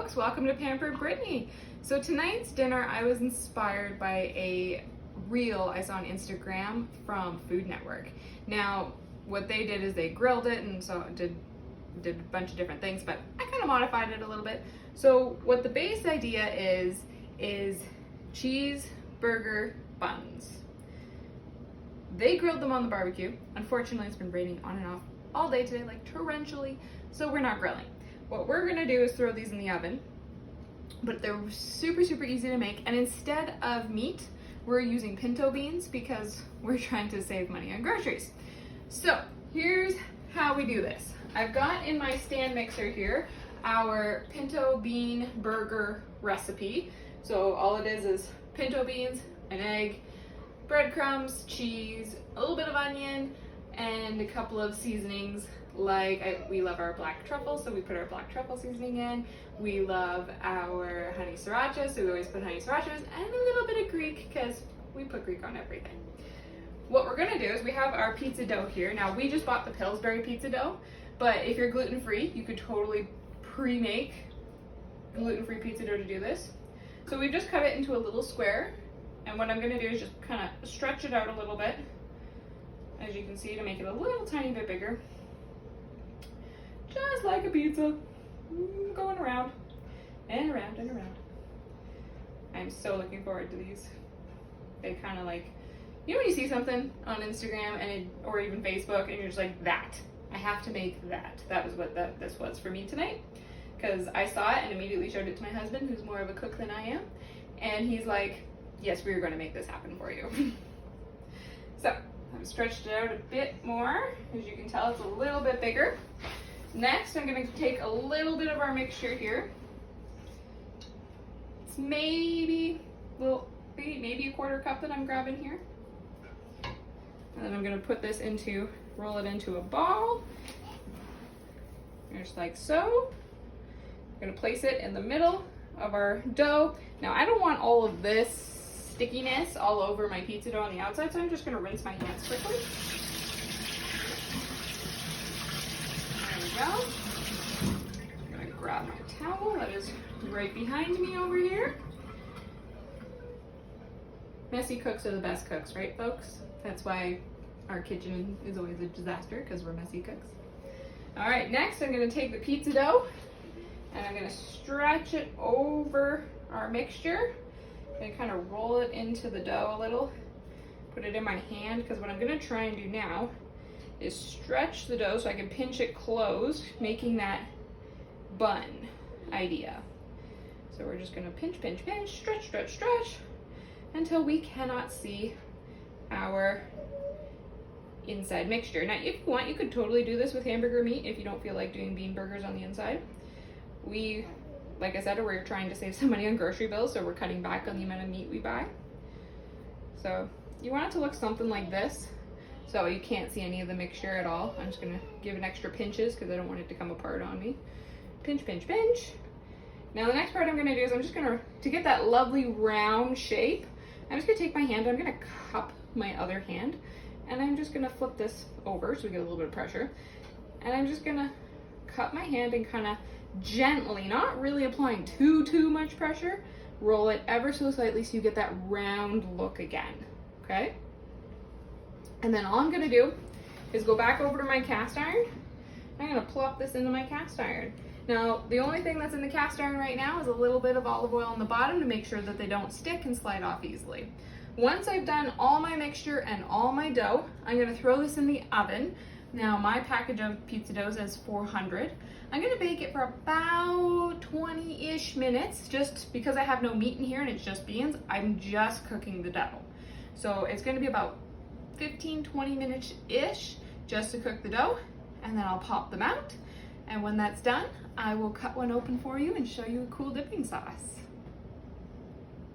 folks, welcome to Pampered Brittany. So tonight's dinner I was inspired by a reel I saw on Instagram from Food Network. Now what they did is they grilled it and so did a bunch of different things, but I kind of modified it a little bit. So what the base idea is cheeseburger buns. They grilled them on the barbecue. Unfortunately, it's been raining on and off all day today, like torrentially, so we're not grilling. What we're gonna do is throw these in the oven, but they're super easy to make, and instead of meat, we're using pinto beans because we're trying to save money on groceries. So here's how we do this. I've got in my stand mixer here our pinto bean burger recipe. So all it is pinto beans, an egg, breadcrumbs, cheese, a little bit of onion, and a couple of seasonings. Like we love our black truffle, so we put our black truffle seasoning in. We love our honey sriracha, so we always put honey srirachas, and a little bit of Greek because we put Greek on everything. What we're gonna do is we have our pizza dough here. Now we just bought the Pillsbury pizza dough, but if you're gluten-free, you could totally pre-make gluten-free pizza dough to do this. So we just cut it into a little square, and what I'm gonna do is just kind of stretch it out a little bit, as you can see, to make it a little tiny bit bigger. Just like a pizza, going around and around and around. I'm so looking forward to these. They kind of like, you know when you see something on Instagram and or even Facebook and you're just like, that, I have to make that. That was what this was for me tonight, because I saw it and immediately showed it to my husband, who's more of a cook than I am, and he's like, yes, we are going to make this happen for you. So I've stretched it out a bit more. As you can tell, it's a little bit bigger. Next, I'm going to take a little bit of our mixture here. It's maybe a quarter cup that I'm grabbing here. And then I'm going to put this roll it into a ball, just like so. I'm going to place it in the middle of our dough. Now, I don't want all of this stickiness all over my pizza dough on the outside, so I'm just going to rinse my hands quickly. There we go. I'm going to grab my towel that is right behind me over here. Messy cooks are the best cooks, right, folks? That's why our kitchen is always a disaster, because we're messy cooks. All right, next I'm going to take the pizza dough and I'm going to stretch it over our mixture and kind of roll it into the dough a little. Put it in my hand, because what I'm going to try and do now is stretch the dough so I can pinch it closed, making that bun idea. So we're just going to pinch, stretch until we cannot see our inside mixture. Now, if you want, you could totally do this with hamburger meat if you don't feel like doing bean burgers on the inside. Like I said, we're trying to save some money on grocery bills, so we're cutting back on the amount of meat we buy. So you want it to look something like this, so you can't see any of the mixture at all. I'm just gonna give it extra pinches because I don't want it to come apart on me. Pinch. Now the next part I'm gonna do is I'm just gonna, to get that lovely round shape, I'm just gonna take my hand, I'm gonna cup my other hand, and I'm just gonna flip this over so we get a little bit of pressure. And I'm just gonna cup my hand and kind of gently, not really applying too much pressure, roll it ever so slightly so you get that round look again, okay? And then all I'm gonna do is go back over to my cast iron. I'm gonna plop this into my cast iron. Now, the only thing that's in the cast iron right now is a little bit of olive oil on the bottom to make sure that they don't stick and slide off easily. Once I've done all my mixture and all my dough, I'm gonna throw this in the oven. Now, my package of pizza dough says 400. I'm gonna bake it for about 20-ish minutes, just because I have no meat in here and it's just beans. I'm just cooking the dough. So it's gonna be about 15-20 minutes-ish just to cook the dough, and then I'll pop them out. And when that's done, I will cut one open for you and show you a cool dipping sauce.